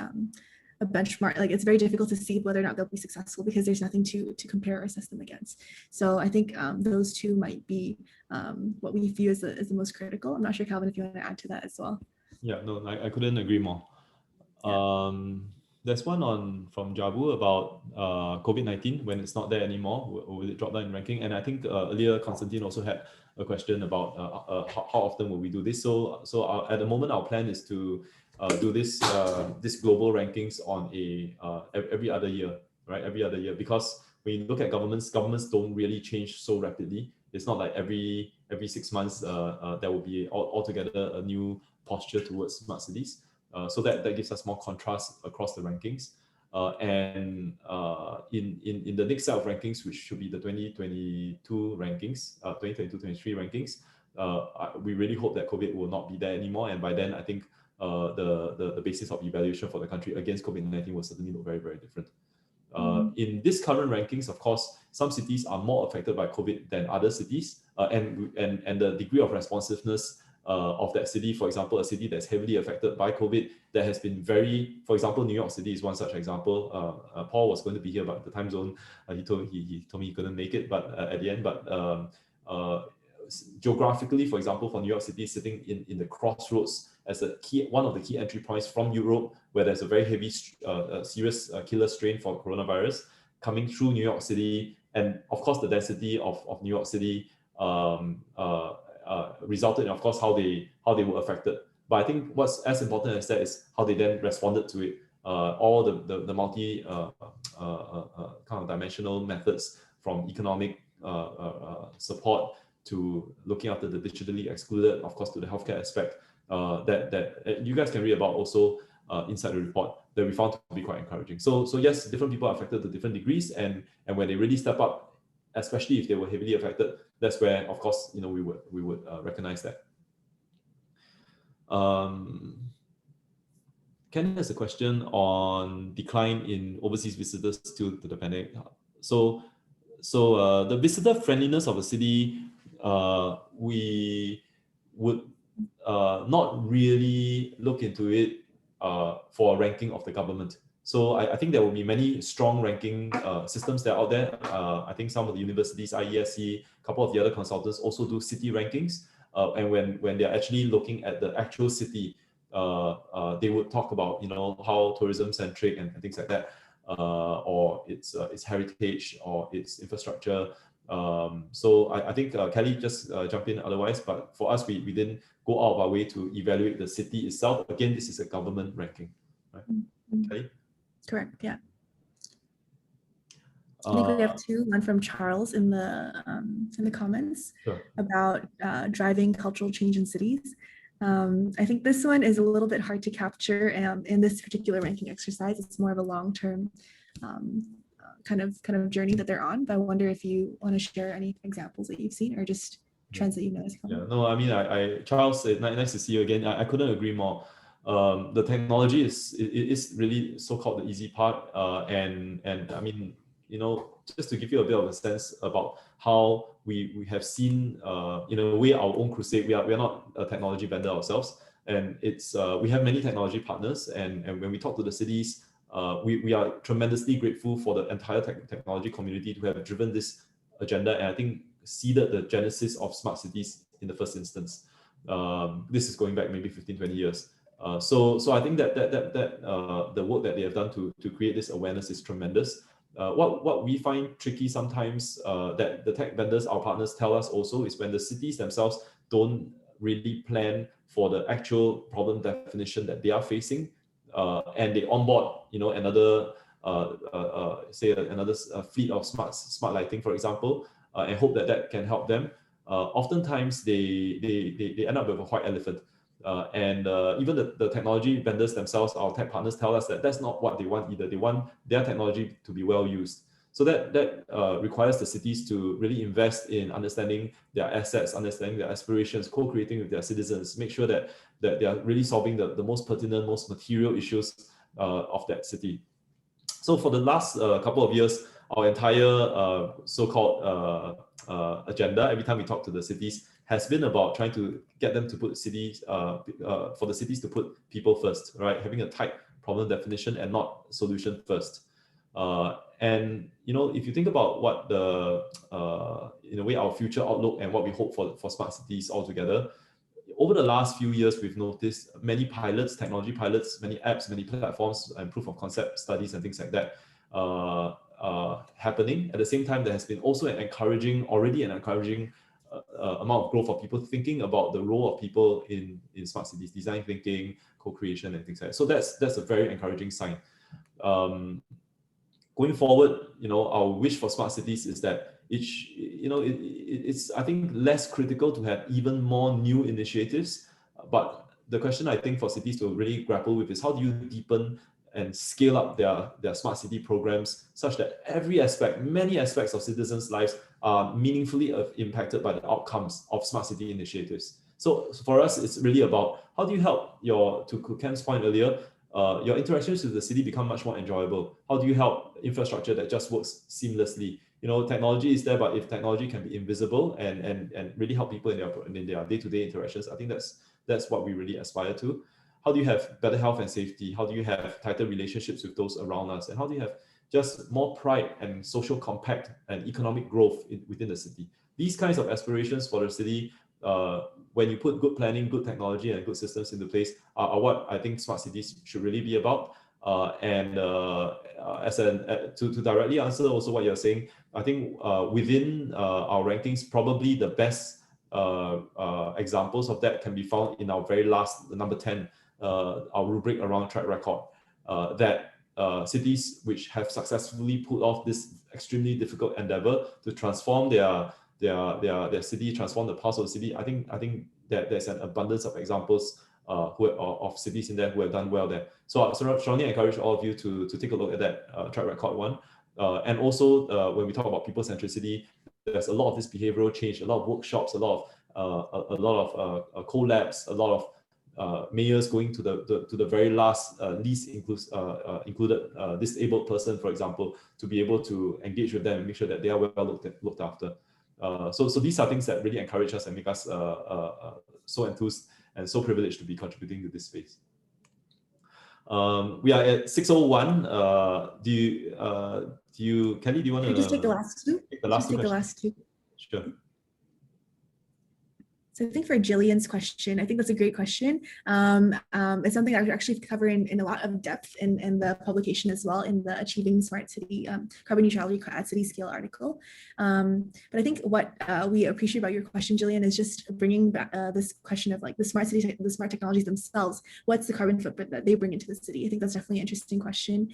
Speaker 3: a benchmark. Like, it's very difficult to see whether or not they'll be successful because there's nothing to compare or assess them against. So I think those two might be what we view as the most critical. I'm not sure, Calvin, if you want to add to that as well.
Speaker 2: Yeah, no, I couldn't agree more. Yeah. There's one from Jabu about COVID-19. When it's not there anymore, will it drop down in ranking? And I think earlier Konstantin also had a question about how often will we do this. So at the moment, our plan is to do this global rankings on every other year, right? Every other year, because when you look at governments don't really change so rapidly. It's not like every 6 months there will be altogether a new posture towards smart cities. So that gives us more contrast across the rankings. And in the next set of rankings, which should be the 2022 rankings, 2022-23 rankings, we really hope that COVID will not be there anymore. And by then, I think the basis of evaluation for the country against COVID-19 will certainly look very, very different. In this current rankings, of course, some cities are more affected by COVID than other cities, and the degree of responsiveness of that city, for example, a city that's heavily affected by COVID, that has been for example, New York City is one such example. Paul was going to be here, but the time zone, he told me he couldn't make it, but at the end, geographically, for example, for New York City, sitting in the crossroads as one of the key entry points from Europe, where there's a very heavy, serious killer strain for coronavirus coming through New York City, and of course the density of New York City resulted in, of course, how they were affected. But I think what's as important as that is how they then responded to it. All the multi kind of dimensional methods, from economic support to looking after the digitally excluded, of course, to the healthcare aspect, that you guys can read about also inside the report, that we found to be quite encouraging. So yes, different people are affected to different degrees, and when they really step up, especially if they were heavily affected, that's where, of course, we would recognize that. Ken has a question on decline in overseas visitors due to the pandemic. So the visitor friendliness of a city, we would not really look into it for a ranking of the government. So I think there will be many strong ranking systems that are out there. I think some of the universities, IESC, a couple of the other consultants also do city rankings. And when they're actually looking at the actual city, they would talk about how tourism centric and things like that, or its heritage or its infrastructure. So I think Kelly, just jump in otherwise. But for us, we didn't go out of our way to evaluate the city itself. Again, this is a government ranking, right? Kelly?
Speaker 3: Correct. Yeah. I think we have two. One from Charles in the comments, sure, about driving cultural change in cities. I think this one is a little bit hard to capture in this particular ranking exercise. It's more of a long-term kind of journey that they're on. But I wonder if you want to share any examples that you've seen or just trends that you noticed.
Speaker 2: Yeah, no, I mean, Charles, nice to see you again. I couldn't agree more. The technology is really so-called the easy part, and I mean, just to give you a bit of a sense about how we have seen, in a way, our own crusade. We are not a technology vendor ourselves, and it's we have many technology partners, and when we talk to the cities, we are tremendously grateful for the entire technology community to have driven this agenda, and I think seeded the genesis of smart cities in the first instance. This is going back maybe 15, 20 years. So I think that the work that they have done to create this awareness is tremendous. What we find tricky sometimes that the tech vendors, our partners, tell us also is when the cities themselves don't really plan for the actual problem definition that they are facing, and they onboard, another say another fleet of smart lighting, for example, and hope that can help them. Oftentimes they end up with a white elephant. And even the technology vendors themselves, our tech partners, tell us that that's not what they want either. They want their technology to be well used. So that requires the cities to really invest in understanding their assets, understanding their aspirations, co-creating with their citizens, make sure that they are really solving the most pertinent, most material issues of that city. So for the last couple of years, our entire so-called agenda, every time we talk to the cities, has been about trying to get them to put cities, for the cities to put people first, right? Having a tight problem definition and not solution first. And if you think about what in a way our future outlook and what we hope for smart cities altogether, over the last few years, we've noticed many pilots, technology pilots, many apps, many platforms, and proof of concept studies and things like that happening. At the same time, there has been also an encouraging amount of growth of people thinking about the role of people in smart cities, design thinking, co-creation, and things like that. So that's a very encouraging sign. Going forward, our wish for smart cities is that it's I think less critical to have even more new initiatives. But the question I think for cities to really grapple with is how do you deepen and scale up their smart city programs such that many aspects of citizens' lives are meaningfully impacted by the outcomes of smart city initiatives. So for us, it's really about how do you help to Ken's point earlier, your interactions with the city become much more enjoyable. How do you help infrastructure that just works seamlessly? Technology is there, but if technology can be invisible and really help people in their day-to-day interactions, I think that's what we really aspire to. How do you have better health and safety? How do you have tighter relationships with those around us? And how do you have just more pride and social compact and economic growth within the city? These kinds of aspirations for the city, when you put good planning, good technology, and good systems into place, are what I think smart cities should really be about. To directly answer also what you're saying, I think within our rankings, probably the best examples of that can be found in our very last, number 10, our rubric around track record, that cities which have successfully pulled off this extremely difficult endeavor to transform their city, transform the pulse of the city. I think that there's an abundance of examples of cities in there who have done well there. So I strongly encourage all of you to take a look at that track record one. And also when we talk about people centricity, there's a lot of this behavioral change, a lot of workshops, a lot of collabs, a lot of mayors going to the very last least included disabled person, for example, to be able to engage with them and make sure that they are well looked after. So these are things that really encourage us and make us so enthused and so privileged to be contributing to this space. We are at 6:01. Kelly, do you want to
Speaker 3: just take the last two?
Speaker 2: Take the last two. Sure.
Speaker 3: So I think for Jillian's question, I think that's a great question. It's something I would actually cover in a lot of depth in the publication as well, in the Achieving Smart City Carbon Neutrality at City Scale article. But I think what we appreciate about your question, Jillian, is just bringing back this question of like the smart city, the smart technologies themselves. What's the carbon footprint that they bring into the city? I think that's definitely an interesting question.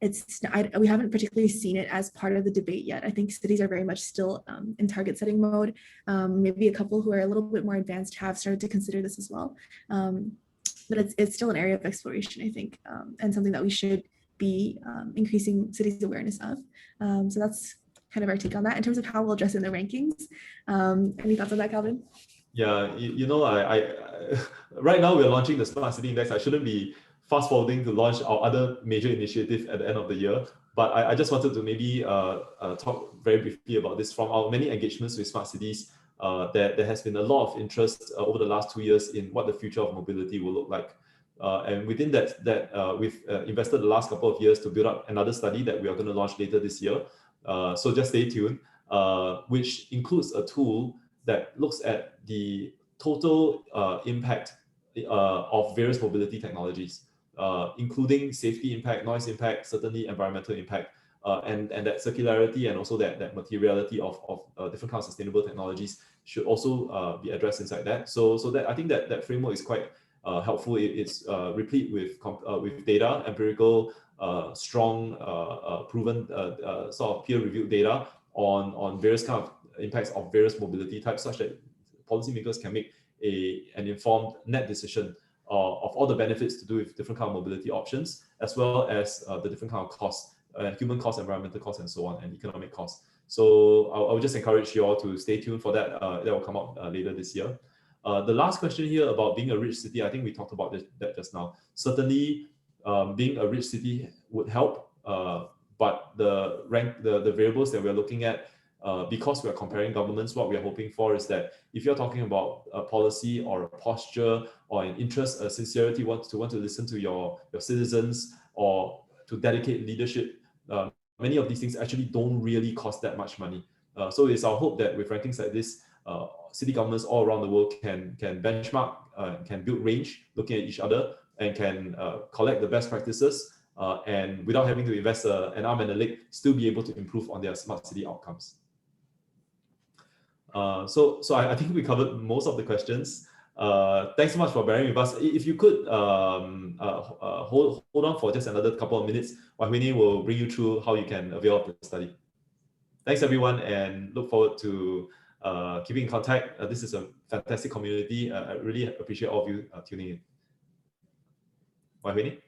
Speaker 3: We haven't particularly seen it as part of the debate yet. I think cities are very much still in target setting mode. Maybe a couple who are a little bit more advanced have started to consider this as well. But it's still an area of exploration, I think, and something that we should be increasing cities' awareness of. So that's kind of our take on that. In terms of how we'll address in the rankings, any thoughts on that, Calvin?
Speaker 2: Yeah, I right now we're launching the Smart City Index. I shouldn't be fast forwarding to launch our other major initiative at the end of the year. But I just wanted to maybe talk very briefly about this. From our many engagements with smart cities, there has been a lot of interest over the last 2 years in what the future of mobility will look like. And within that, we've invested the last couple of years to build up another study that we are going to launch later this year. So just stay tuned. which includes a tool that looks at the total impact of various mobility technologies, including safety impact, noise impact, certainly environmental impact, and that circularity and also that materiality of different kinds of sustainable technologies should also be addressed inside that. So that I think that framework is quite helpful. It's replete with data, empirical, strong, proven sort of peer-reviewed data on various kind of impacts of various mobility types, such that policymakers can make an informed net decision of all the benefits to do with different kind of mobility options, as well as the different kind of costs, human costs, environmental costs, and so on, and economic costs. So I would just encourage you all to stay tuned for that. That will come out later this year. The last question here about being a rich city, I think we talked about that just now. Certainly, being a rich city would help, but the variables that we're looking at, because we're comparing governments, what we're hoping for is that if you're talking about a policy or a posture or an interest, a sincerity, want to listen to your citizens or to dedicate leadership, many of these things actually don't really cost that much money. So it's our hope that with rankings like this, city governments all around the world can benchmark, can build range, looking at each other, and can collect the best practices, and without having to invest an arm and a leg, still be able to improve on their smart city outcomes. So I think we covered most of the questions. Thanks so much for bearing with us. If you could hold on for just another couple of minutes, Wai Hui Ni will bring you through how you can avail of the study. Thanks everyone, and look forward to keeping in contact. This is a fantastic community. I really appreciate all of you tuning in. Wai Hui Ni?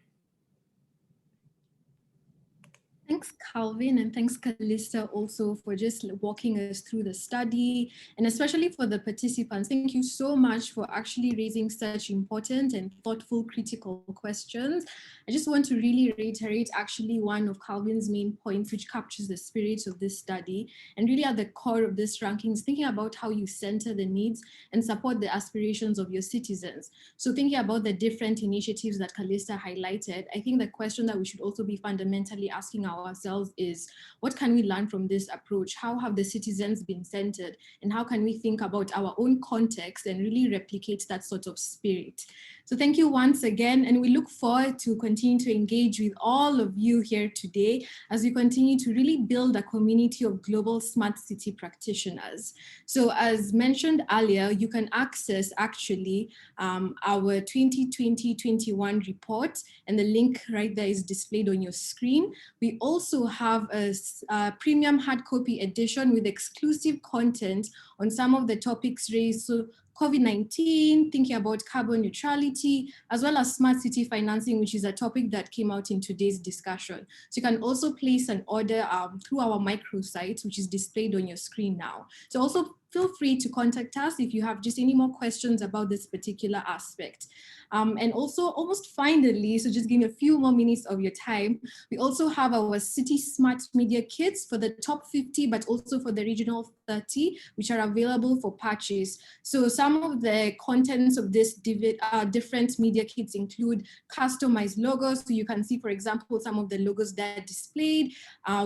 Speaker 1: Thanks, Calvin, and thanks, Calista, also for just walking us through the study, and especially for the participants. Thank you so much for actually raising such important and thoughtful, critical questions. I just want to really reiterate actually one of Calvin's main points, which captures the spirit of this study, and really at the core of this ranking is thinking about how you center the needs and support the aspirations of your citizens. So thinking about the different initiatives that Calista highlighted, I think the question that we should also be fundamentally asking ourselves is, what can we learn from this approach? How have the citizens been centered? And how can we think about our own context and really replicate that sort of spirit? So thank you once again, and we look forward to continue to engage with all of you here today as we continue to really build a community of global smart city practitioners. So as mentioned earlier, you can access actually our 2020-21 report, and the link right there is displayed on your screen. We also have a premium hard copy edition with exclusive content on some of the topics raised. So COVID-19, thinking about carbon neutrality, as well as smart city financing, which is a topic that came out in today's discussion. So you can also place an order through our microsite, which is displayed on your screen now. So also feel free to contact us if you have just any more questions about this particular aspect. And also almost finally, so just give me a few more minutes of your time, we also have our City Smart Media Kits for the top 50, but also for the regional 30, which are available for purchase. So some of the contents of this different media kits include customized logos. So you can see, for example, some of the logos that are displayed.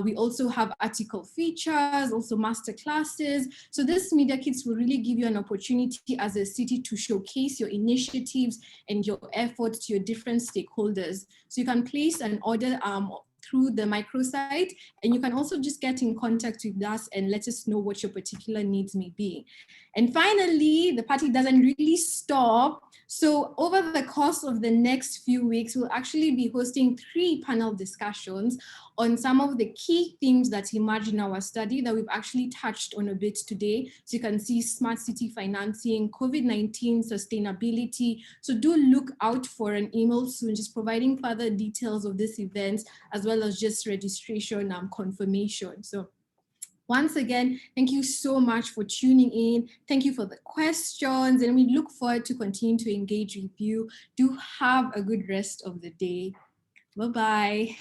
Speaker 1: We also have article features, also master classes. So this media kits will really give you an opportunity as a city to showcase your initiatives and your efforts to your different stakeholders. So you can place an order through the microsite, and you can also just get in contact with us and let us know what your particular needs may be. And finally, the party doesn't really stop. So over the course of the next few weeks, we'll actually be hosting 3 panel discussions on some of the key themes that emerged in our study that we've actually touched on a bit today. So you can see smart city financing, COVID-19 sustainability. So do look out for an email soon, just providing further details of this event, as well as just registration confirmation. So once again, thank you so much for tuning in. Thank you for the questions, and we look forward to continue to engage with you. Do have a good rest of the day. Bye-bye.